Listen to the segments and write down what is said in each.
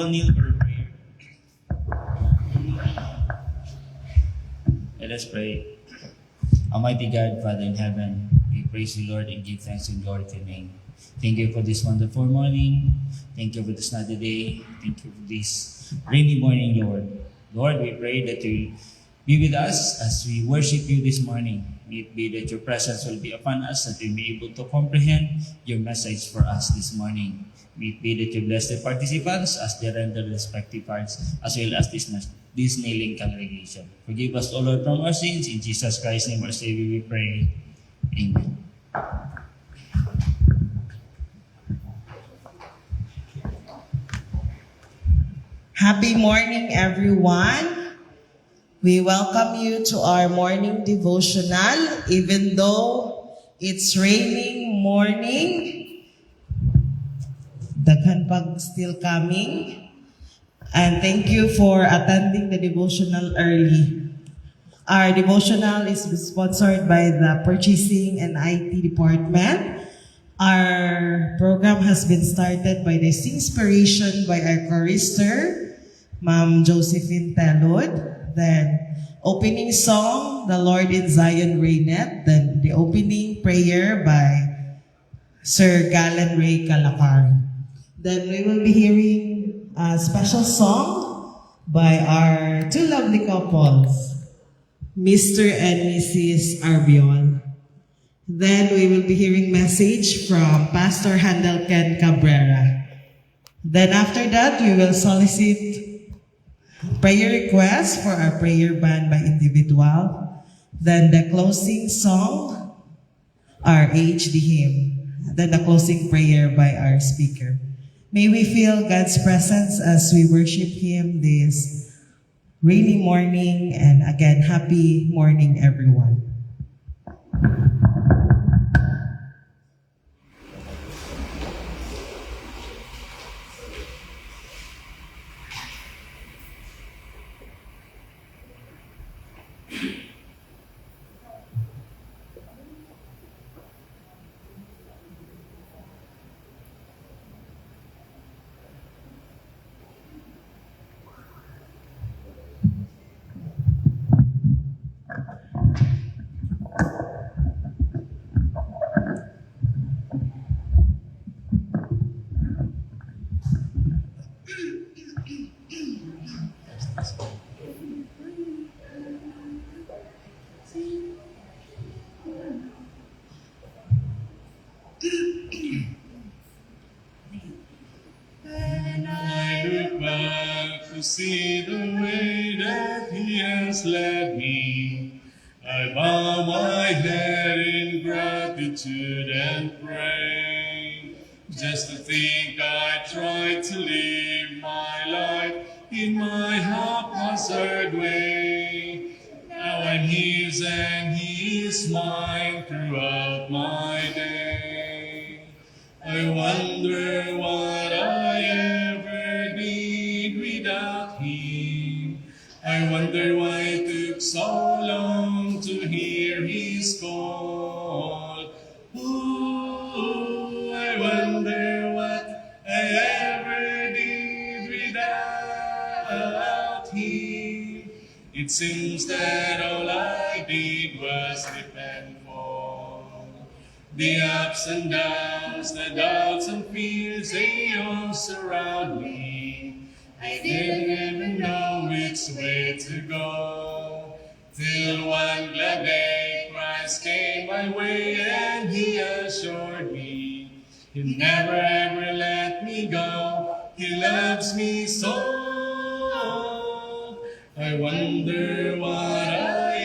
all kneel for prayer. Let us pray. Almighty God, Father in heaven, we praise you, Lord, and give thanks and glory to your name. Thank you for this wonderful morning. Thank you for this another day. Thank you for this rainy morning, Lord. Lord, we pray that you be with us as we worship you this morning. May it be that your presence will be upon us, that we may be able to comprehend your message for us this morning. May it be that you bless the participants as they render respective parts, as well as this kneeling congregation. Forgive us, O Lord, from our sins. In Jesus Christ's name, our Savior, we pray. Amen. Happy morning, everyone. We welcome you to our morning devotional. Even though it's raining morning, daghan pag still coming. And thank you for attending the devotional early. Our devotional is sponsored by the Purchasing and IT Department. Our program has been started by this inspiration by our chorister, Ma'am Josephine Telod. Then, opening song, The Lord in Zion Reigneth. Then, the opening prayer by Sir Galen Ray Calacari. Then, we will be hearing a special song by our two lovely couples, Mr. and Mrs. Arbion. Then, we will be hearing message from Pastor Handel Ken Cabrera. Then, after that, we will solicit prayer requests for our prayer band by individual. Then the closing song, our HD hymn. Then the closing prayer by our speaker. May we feel God's presence as we worship Him this rainy morning. And again, happy morning, everyone. When I look back to see the way that He has led me, I bow my head in gratitude and pray. Just to think I tried to live my life in my haphazard way. Now I'm His and He is mine throughout my day. I wonder what I ever did without Him. I wonder why it took so long to hear His call. Ooh, I wonder what I ever did without Him. It seems that all I did was depend on the ups and downs, the doubts and fears, they all surround me. I didn't even know which way to go. Till one glad day Christ came my way and He assured me He'll never ever let me go. He loves me so. I wonder what I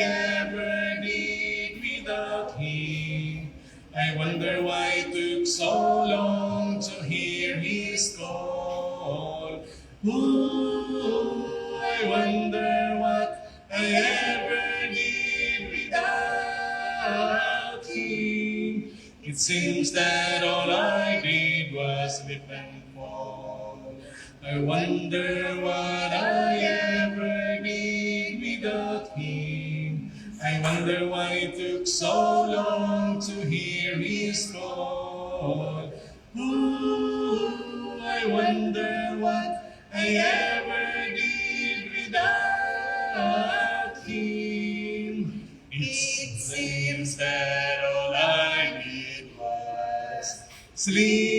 ever did without Him. I wonder wonder why it took so long to hear his call. Ooh, I wonder what I ever did without him. It seems that all I did was slip and fall. I wonder what I ever did without him. I wonder why it took so long to hear his call. Ooh, I wonder what I ever did without him. It seems that all I did was sleep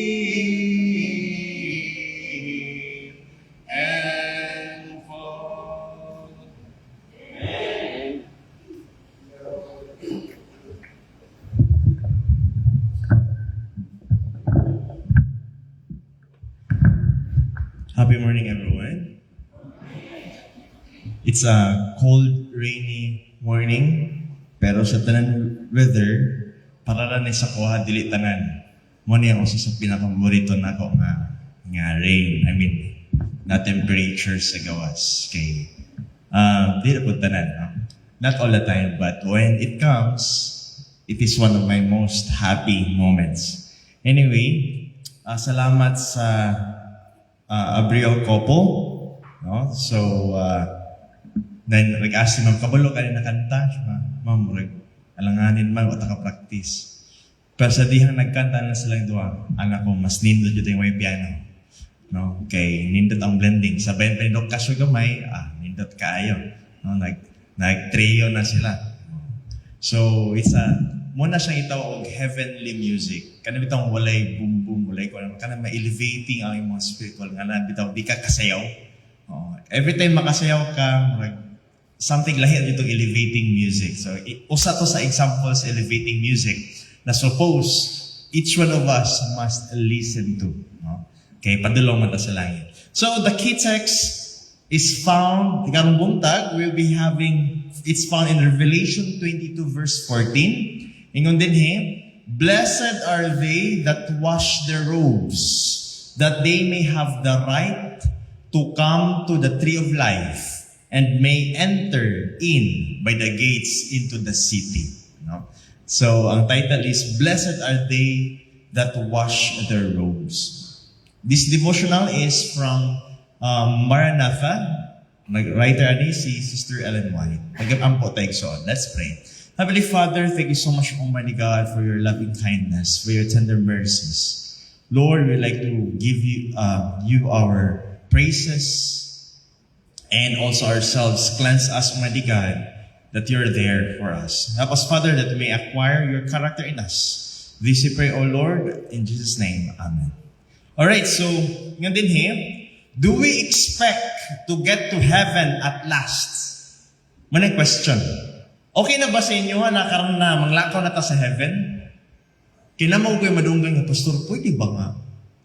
and fall. Happy morning, everyone. It's a cold, rainy morning, pero sa tanan weather, para lang ni sa kuha, dili tanan. Mo niya ako sa pinakapaborito na ako nga rain. I mean, na temperature sa gawas. Kay, dili po tanan. No? Not all the time, but when it comes, it is one of my most happy moments. Anyway, salamat sa Abriel couple. No? So, then nag-ask si Ma'am, kabalo ka rin na kanta. Ma'am, alanganin man, wata ka practice. Pero sa dihang nagkanta na silang duwa, anak ko, mas nindot yun yung may piano. No? Kay nindot ang blending. Sabayan pa nindot kasyo gamay, nindot kaayo. No? Nag-trio na sila. So, muna siyang itawag heavenly music. Kanang bitang walay boom-boom, walay ko. Kanang ma-elevating ang mga spiritual. Kanang bitang di ka kasayaw. Every time makasayaw ka, something lahi itong elevating music. So, usa to sa examples elevating music na suppose each one of us must listen to. No? Kay padulong man ta sa langit. So, the key text is found, karong buntag, it's found in Revelation 22 verse 14. Ingon din blessed are they that wash their robes, that they may have the right to come to the tree of life and may enter in by the gates into the city. No? So, ang title is, Blessed are they that wash their robes. This devotional is from Maranatha. Nag-writer ani si Sister Ellen White. Nag-ampo tayo so. Let's pray. Heavenly Father, thank you so much, Almighty God, for your loving kindness, for your tender mercies. Lord, we'd like to give you our praises and also ourselves. Cleanse us, Almighty God, that you're there for us. Help us, Father, that we may acquire your character in us. This we pray, O Lord, in Jesus' name. Amen. Alright, so, ngayon din do we expect to get to heaven at last? Manay question. Okay na ba sa inyo na karon na manglakaw na ta sa heaven? Kinamaw ko'y madunggan nga, Pastor, pwede ba nga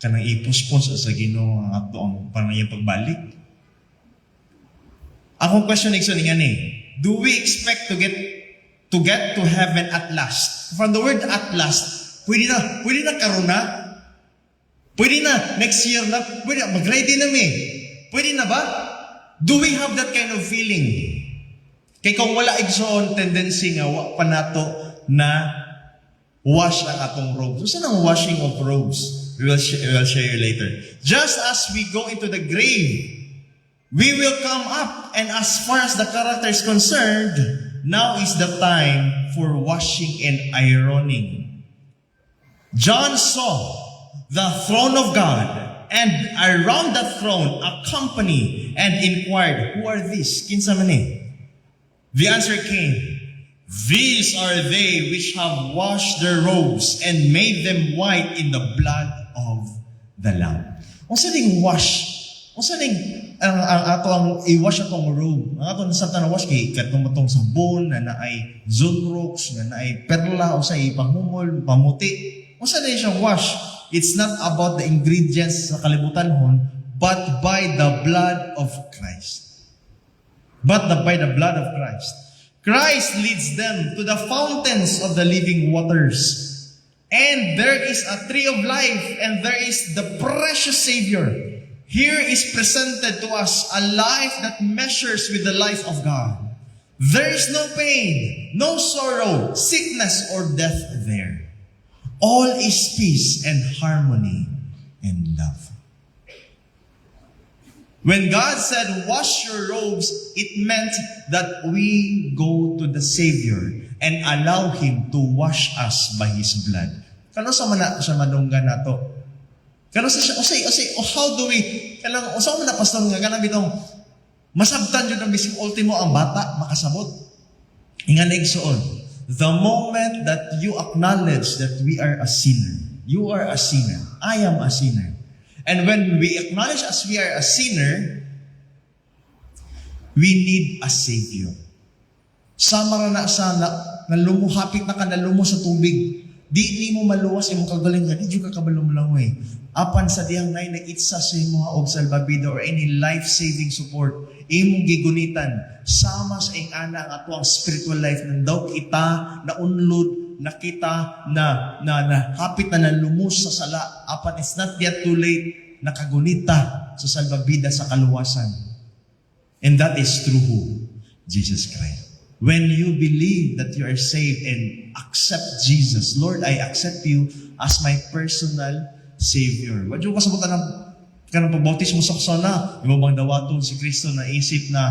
kanang i-postpone sa Ginoo ang ato ang panayang pagbalik? Akong question next nga do we expect to get to heaven at last? From the word at last, pwede na karon na? Pwede na, next year na, pwede na, mag-ready na Pwede na ba? Do we have that kind of feeling? Kaya kung wala igsoon tendency nga, wa pa nato na wash ang atong robes. So, saan ang washing of robes? We will share you later. Just as we go into the grave, we will come up. And as far as the character is concerned, now is the time for washing and ironing. John saw the throne of God, and around that throne, a company, and inquired, who are these? Kinsa man The answer came, these are they which have washed their robes and made them white in the blood of the Lamb. Kung saan yung wash? Kung saan yung i-wash atong robe? Ang ato sa na wash kay katong matong sabon na naay Zonrox, na naay perla, o sa ipahumol, pamuti. Kung saan yung siyang wash? It's not about the ingredients sa kalibutan hon, but by the blood of Christ. By the blood of Christ. Christ leads them to the fountains of the living waters. And there is a tree of life, and there is the precious Savior. Here is presented to us a life that measures with the life of God. There is no pain, no sorrow, sickness, or death there. All is peace and harmony and love. When God said, wash your robes, it meant that we go to the Savior and allow Him to wash us by His blood. Kano sa manunggan na to? Kano sa siya, how do we, sa man na pastor nga, kanang bitong, masabtan yun ang bising ultimo ang bata, makasabot. Ingan na igsoon, the moment that you acknowledge that we are a sinner, you are a sinner, I am a sinner. And when we acknowledge as we are a sinner, we need a Savior. Sama na hapit na ka nalumo sa tubig. Di mo maluwas imong kagalingan, di ka kabalong-langoy. Apan sa diyang nay nag-itsa sa imong og salbabida or any life-saving support, imong gigunitan, sama sa ingana ang atuang spiritual life, nang daw kita na unlod, nakita na hapit na nalumos sa sala. Apan it's not yet too late, nakagunita sa salbabida sa kaluwasan. And that is through who? Jesus Christ. When you believe that you are saved and accept Jesus, Lord, I accept you as my personal Savior. Wadyo kasabutan ng kanang pagbautismo sa kusana, yung bang dawaton si Kristo na isip na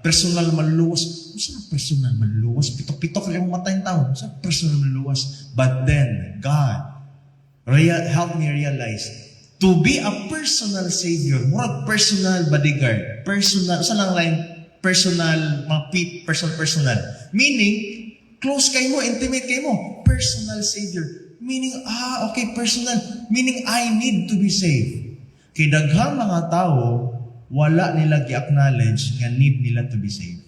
personal maluluwas. Saan personal maluluwas? Pitok-pitok yung matay ng tao. Saan personal maluluwas? But then, God, help me realize, to be a personal Savior, murag personal bodyguard, personal, saan ang line? Personal, personal. Meaning, close kayo mo, intimate kayo mo. Personal Savior. Meaning, okay, personal. Meaning, I need to be saved. Kaya daghang mga tao, wala nila gi-acknowledge nga need nila to be saved.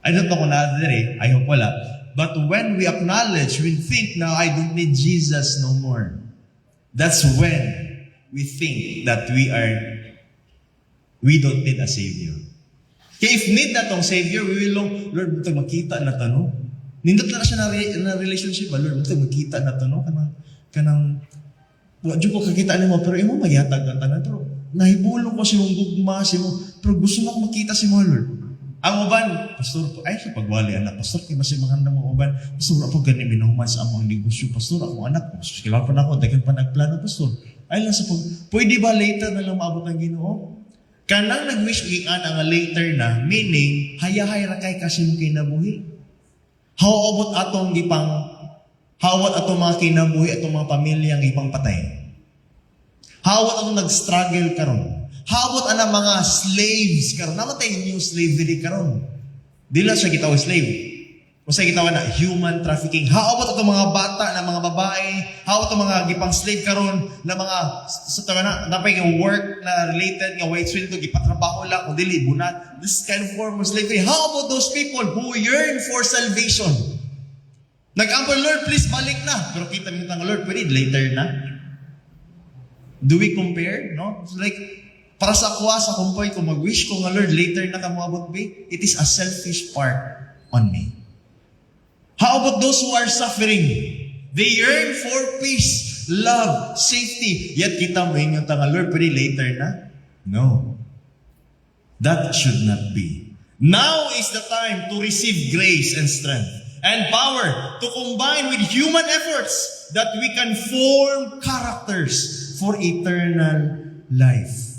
I don't know kung na-there I hope wala. But when we acknowledge, we think, now I don't need Jesus no more. That's when we think that we don't need a Savior. Kaya if need na tong Savior, we will Lord, buto makita na to, no? Nindot na siya na relationship, Lord, buto makita na to, no? Kanang, wadyo ko kakita mo, pero imo mayatag ang tanan, pero nahibulong ko si mong gugma, pero gusto mo ako makita si mo, Lord. Ang uban, Pastor, ay sa pagwali anak, Pastor, kaya mas mahanda mo uban, Pastor, ako ganyan minahuman sa among negosyo, Pastor, ako anak, Pastor, kailangan pa na ako, dahil pa nagplano, Pastor. Ay lang sa pwede ba later na lang maabot ang Ginoo? Kanang nag-wish gikan ang later na, meaning, hayahay ra kay kasi mo kinabuhi. Hawabot atong hawat atong mga kinabuhi, atong mga pamilyang ipang patay. Hawat atong nag-struggle karon. Hawat ang mga slaves karon. Namatay new slavery karon. Dila siya gitawag slave. O sa gitawag na human trafficking. Hawat atong mga bata na mga babae, hawat atong mga gipang slave karon na mga sa taga na napay nga work na related nga white sweldo gipatrabaho lang o dili bunat. This kind of form of slavery. How about those people who yearn for salvation? Nag-ampon, Lord, please balik na. Pero kita mo nga, Lord, pwede later na. Do we compare? No? It's like, para sa kuha, sa kumpoy, kung mag-wish ko nga, Lord, later na ka moabot ba? It is a selfish part on me. How about those who are suffering? They yearn for peace, love, safety. Yet kita mo yung tanga, Lord, pwede later na? No. That should not be. Now is the time to receive grace and strength and power to combine with human efforts that we can form characters for eternal life.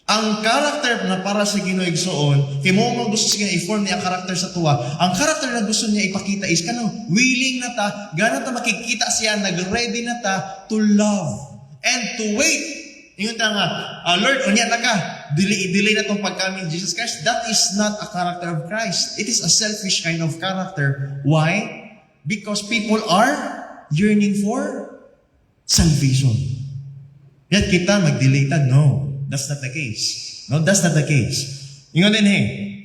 Ang character na para sa Ginoo igsoon, kay mo gusto siya i-form niya character sa tuwa. Ang character na gusto niya ipakita is kanang willing na ta, gana ta makikita siya, nag-ready na ta to love and to wait. Ingon ta nga, Lord, unya na ka, delay na tong pagkaming Jesus Christ. That is not a character of Christ. It is a selfish kind of character. Why? Because people are yearning for salvation. Yet kita mag-delay ta, no. That's not the case. No, that's not the case. Ingon din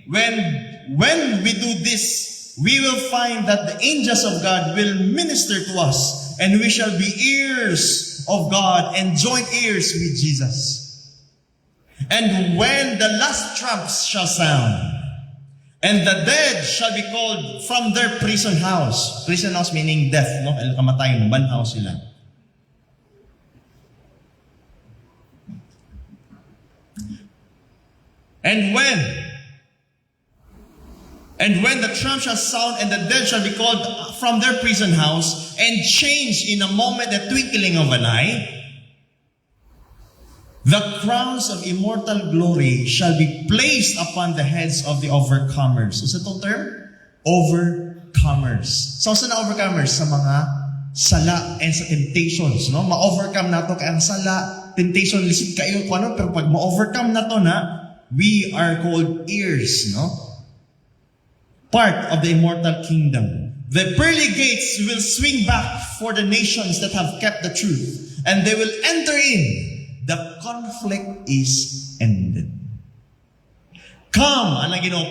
when we do this, we will find that the angels of God will minister to us and we shall be heirs of God and joint heirs with Jesus. And when the last trumps shall sound, And the dead shall be called from their prison house. Prison house meaning death, no? Kamatayan, banhaw sila. And when the trump shall sound, and the dead shall be called from their prison house, and change in a moment, the twinkling of an eye, the crowns of immortal glory shall be placed upon the heads of the overcomers. What's itong term? Overcomers. So, saan na overcomers? Sa mga sala and sa temptations. No? Ma-overcome na to kaya ang sala, temptation, lisod kayo kung ano, pero pag ma-overcome na to na, we are called heirs, no? Part of the immortal kingdom. The pearly gates will swing back for the nations that have kept the truth, and they will enter in. The conflict is ended. Come,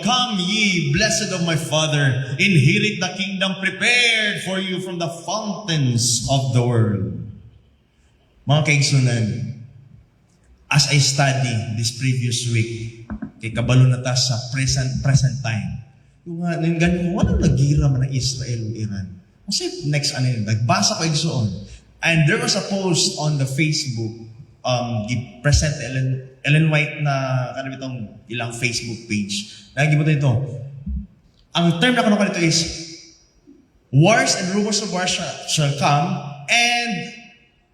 come ye blessed of my Father, inherit the kingdom prepared for you from the fountains of the world. Mga kaigsunan, as I study this previous week, kay kabalo na ta sa present time, yung ganun, walang nagira man ng Israel o Iran. Kasi next, nagbasa ko igsoon. And there was a post on the Facebook, the President Ellen White na itong ilang Facebook page. Nagigibot ito. Ang term na kanong ito is, wars and rumors of wars shall come, and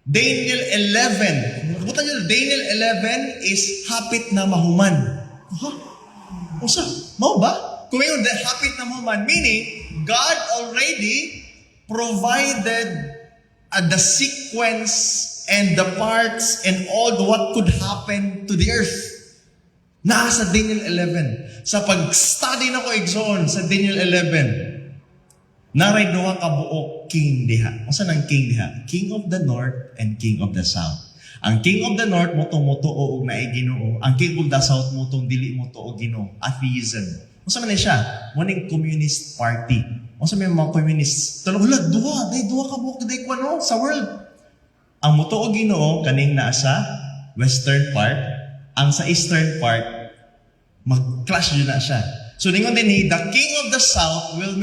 Daniel 11. Butan nyo, Daniel 11 is hapit na mahuman. Usa? Mau ba? Kung yung hapit na mahuman, meaning, God already provided the sequence and the parts and all what could happen to the earth. Nasa Daniel 11. Sa pag-study na ko igsoon sa Daniel 11, naray duha ka buok king diha. Unsa nang king diha? King of the north and king of the south. Ang king of the north moto og naay Ginoo. Ang king of the south motong dili moto og Ginoo. Atheism. Unsa man siya? Morning communist party. Unsa may mga communists? Talagula duha ka buok day kwano sa world. Ang moto og Ginoo kaning naa sa western part, ang sa eastern part mag-clash yun na siya. So ningon din the king of the south will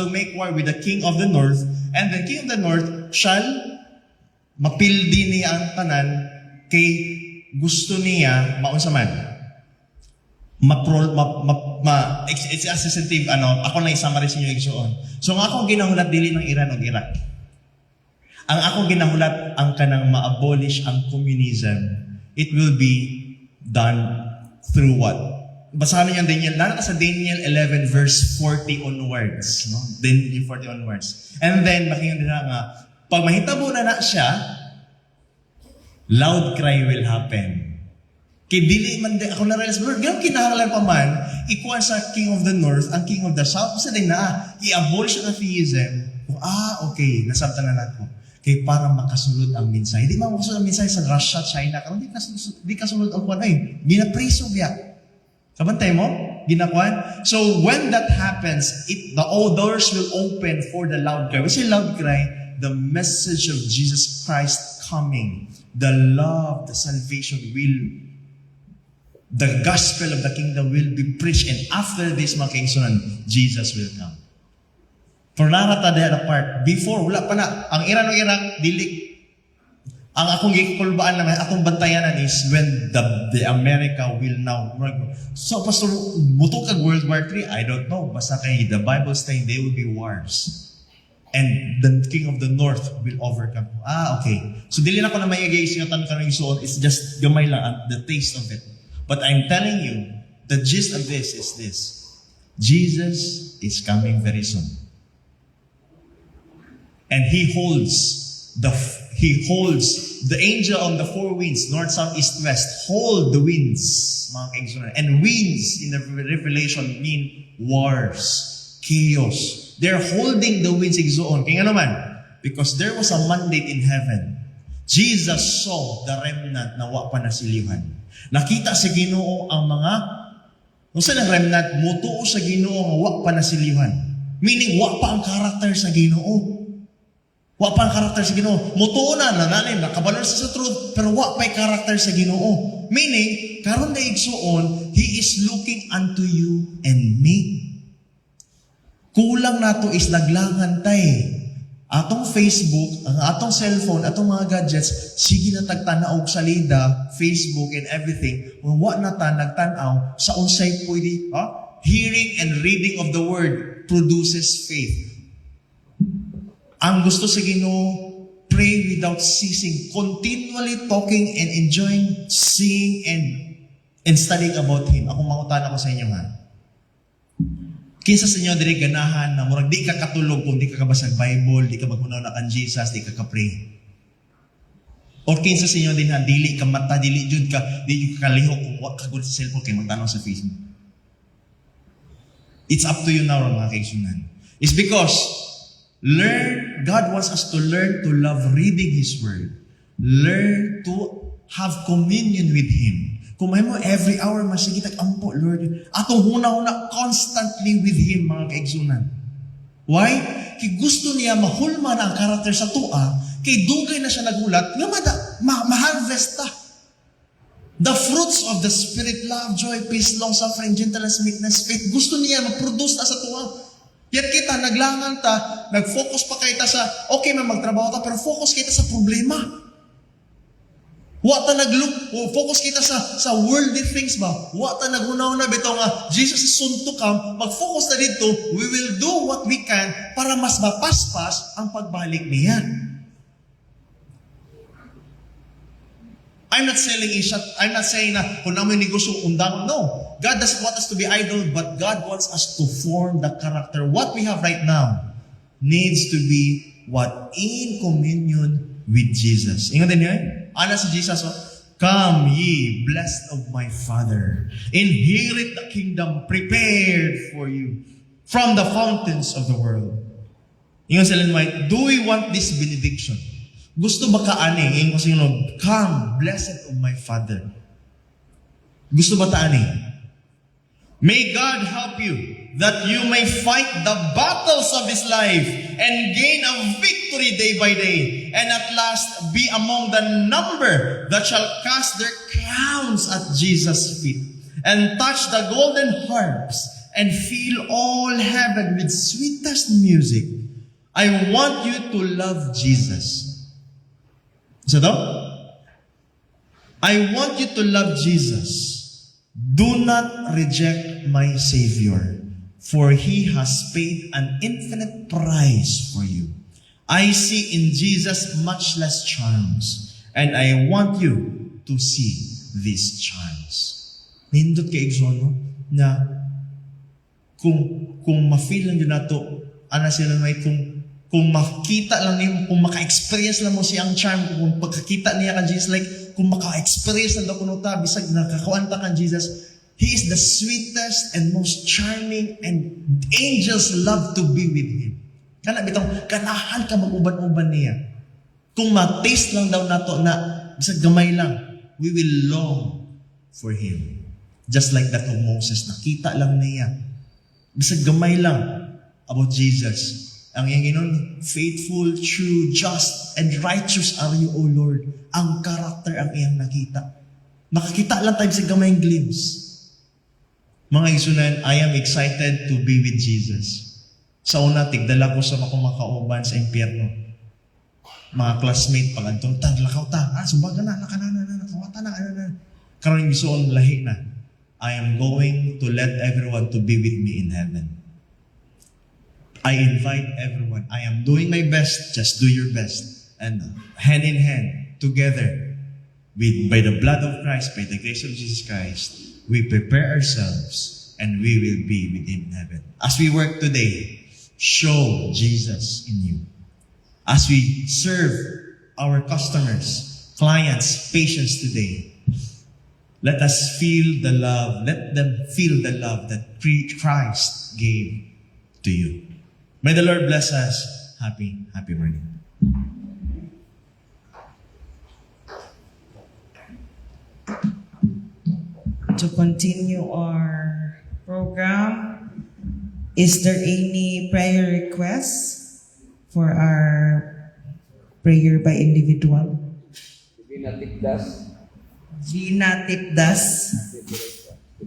make war with the king of the north, and the king of the north shall mapildi niya ang tanan kay gusto niya maunsa man. It's a sensitive ako na i-summarize niyo igsoon. So nga akong ginahulat dili ng Iran ug Iraq. Ang akong ginahulat ang kanang ma-abolish ang communism, it will be done through what? Basahan niyo Daniel, lalo sa Daniel 11 verse 40 onwards, no? Daniel 40 onwards. And then makinggan din nga pag mahitabo na siya, loud cry will happen. Kay dili man di ako na-realize, Lord, ganun kinahanglan pa man, ikuan sa king of the north, ang king of the south, kasi din na, i-abolish ang atheism. Okay, nasabtan na nato. Kay para makasulod ang mensahe. Hindi makasulod ang mensahe sa Russia, China, karon di kasulod ang kuan ay ginapreso biya. Kabantay mo? Ginakuan? So when that happens, the doors will open for the loud cry. When say loud cry, the message of Jesus Christ coming, the love, the salvation the gospel of the kingdom will be preached, and after this, mga kaigsunan, Jesus will come. For narata diha part, before, wala pa na, ang Iran o Iraq, dili. Ang akong gikulbaan naman, akong bantayanan is when the America will now. So, Pastor, buto kag World War III? I don't know. Basta kay the Bible saying there will be wars. And the king of the north will overcome. Okay. So, dili na ko na may igaysinatan ka ng isuot. It's just gamay lang, the taste of it. But I'm telling you, the gist of this is this. Jesus is coming very soon. And He holds the angel on the four winds, north, south, east, west, hold the winds, mga kaigsunan. And winds in the Revelation mean wars, chaos. They're holding the winds igsoon. Kaya naman, because there was a mandate in heaven. Jesus saw the remnant na wa pa nasilihan. Nakita sa Ginoo ang mga, kung saan ang remnant, mutuo sa Ginoo ang wa pa nasilihan. Meaning, wa pa ang karakter sa Ginoo. Wa pa ang karakter sa Ginoo. Mutuunan na nanin nakabalor sa truth pero wa pa'y karakter sa Ginoo. Meaning, karon na igsuon, He is looking unto you and me. Kulang nato is laglangan tay. Atong Facebook, ang atong cellphone, atong mga gadgets, sige na tagtanaog sa lida, Facebook and everything. Wa na ta nagtanaw sa unsay pwede, hearing and reading of the word produces faith. Ang gusto sa Ginoo, pray without ceasing, continually talking and enjoying, seeing and studying about Him. Akong mangutana ko sa inyo nga. Kinsa sa inyo diri ganahan na murag di ka katulog kung di ka kabasag Bible, di ka maghunaw na kan Jesus, di ka ka-pray. Or kinsa sa inyo din ha, dili ka mata, dili jud ka, di ka kalihok kung wa ka gud sa cellphone kay magtanaw sa Facebook. It's up to you now mga kaigsunan. It's because God wants us to learn to love reading His Word. Learn to have communion with Him. Kung may mo every hour, masigitag ampo, Lord. Atong huna-huna constantly with Him, mga kaigsunan. Why? Kay gusto niya mahulma na ang karakter sa tua, kay dugay na siya nagulat, nga ma-harvest ta. The fruits of the Spirit, love, joy, peace, long-suffering, gentleness, meekness, faith, gusto niya ma-produce na sa tua. Yet kita, naglangan ta, nag-focus pa kayo ta sa, okay man magtrabaho ta, pero focus kita sa problema. Wa ta focus kita sa worldly things ba? Wa ta naghunaw na bitaw nga, Jesus is soon to come, mag-focus na dito, we will do what we can para mas mapaspas ang pagbalik niya. I'm not saying na kung naman negosyo undang. No. God doesn't want us to be idle, but God wants us to form the character. What we have right now needs to be what? In communion with Jesus. Ingat din niya? Ana si Jesus, come ye, blessed of my Father. Inherit the kingdom prepared for you from the fountains of the world. Ingat sila naman, do we want this benediction? Gusto ba ka ani? Ingat sila, come, blessed of my Father. Gusto ba ta ani? May God help you that you may fight the battles of this life and gain a victory day by day, and at last be among the number that shall cast their crowns at Jesus' feet, and touch the golden harps, and fill all heaven with sweetest music. I want you to love Jesus. So I want you to love Jesus. Do not reject my Savior, for He has paid an infinite price for you. I see in Jesus much less charms, and I want you to see these charms. Nindot kay Igsono na kung ma-feel lang yun nato, ana sila may kung makita lang niyo, kung maka-experience lang mo siyang charm, kung pagkakita niya kan Jesus, like, kung maka-experience lang daw kuno ta, bisag nakakakuan ta kan Jesus, He is the sweetest and most charming, and angels love to be with Him. Kana bitong, kanahan ka mag-uban-uban niya. Kung ma-taste lang daw nato na, bisag gamay lang, we will long for Him. Just like that of Moses, nakita lang niya. Bisag gamay lang about Jesus. Ang iyang ginon, faithful, true, just, and righteous are you, O Lord. Ang karakter ang iyang nakita. Makakita lang tayo sa gamayang glimpse. Mga isunan, I am excited to be with Jesus. Sa una, tigdala ko sa makumakauban sa impyerno. Mga classmate, pag anto, lakaw ta, sumbaga na, nakawata na, Karon yung bisuon, lahi na. I am going to let everyone to be with me in heaven. I invite everyone. I am doing my best. Just do your best. And hand in hand, together, by the blood of Christ, by the grace of Jesus Christ, we prepare ourselves and we will be with Him in heaven. As we work today, show Jesus in you. As we serve our customers, clients, patients today, let us feel the love. Let them feel the love that Christ gave to you. May the Lord bless us. Happy morning. To continue our program, is there any prayer requests for our prayer by individual. Gina Tipdas. Gina Tipdas,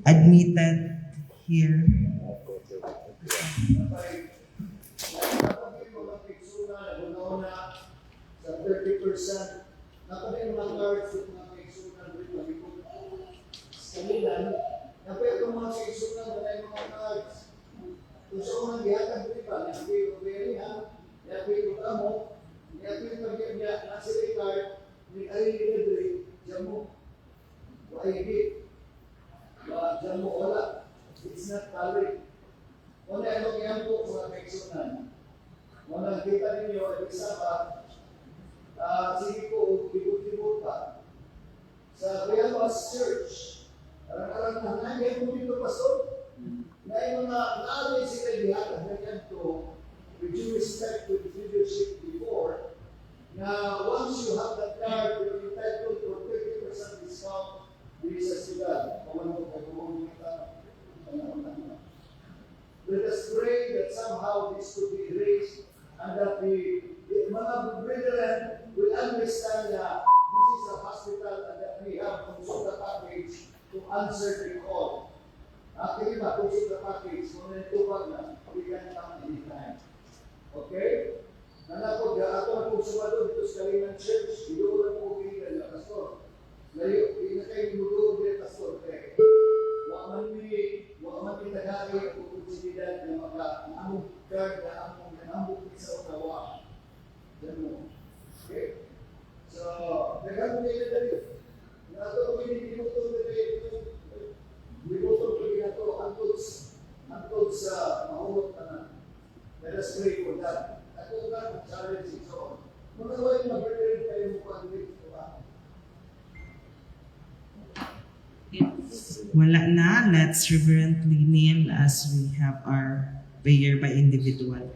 admitted here. Sa 30%, nakapay mga cards at mga kaigsunan rin malikot. Kanina, napay itong mga kaigsunan na yung mga cards. Kung sa unang gihatag rin ba, napay yung very ha, napay yung amo, napay yung pagyan niya, nasa yung card, may alili na rin, diyan mo. Waigit. Diyan mo, wala. It's not valid. Kung na ano kaya po sa kaigsunan, kung nakikita ninyo, isa pa, sige po, libot-libot pa. Sa Kuyamas Church, arang-arang na nangyay mo dito, Pastor, na yung mga naalay sila diyan, ganyan to, with due respect to the leadership before, na once you have that card, you're entitled to 30% discount dito sa sila. Pamanong kayo mo kita. Let us pray that somehow this could be erased and that the mga brethren will understand that this is a hospital and that we have consulta package to answer the call. Kaya ba, consulta package, kung nalitubag na, we can come anytime. Okay? Nanapod, ato na kung sumado dito sa Kaliman Church, iyo na po kaya na, Pastor. Layo, hindi na kayo mudo din, Pastor. Waman mi tagari ang oportunidad na maka-amog guard na amog sa utawa. Okay? So, nagkakong kayo na rin. Nato ko binibutong na rin. Binibutong ko rin ito antod sa mahulog na. Let us pray for that. Ako na, challenge ito. Mga way na brethren kayo mo pag-wait ko ba? Wala na, let's reverently kneel as we have our prayer by individual.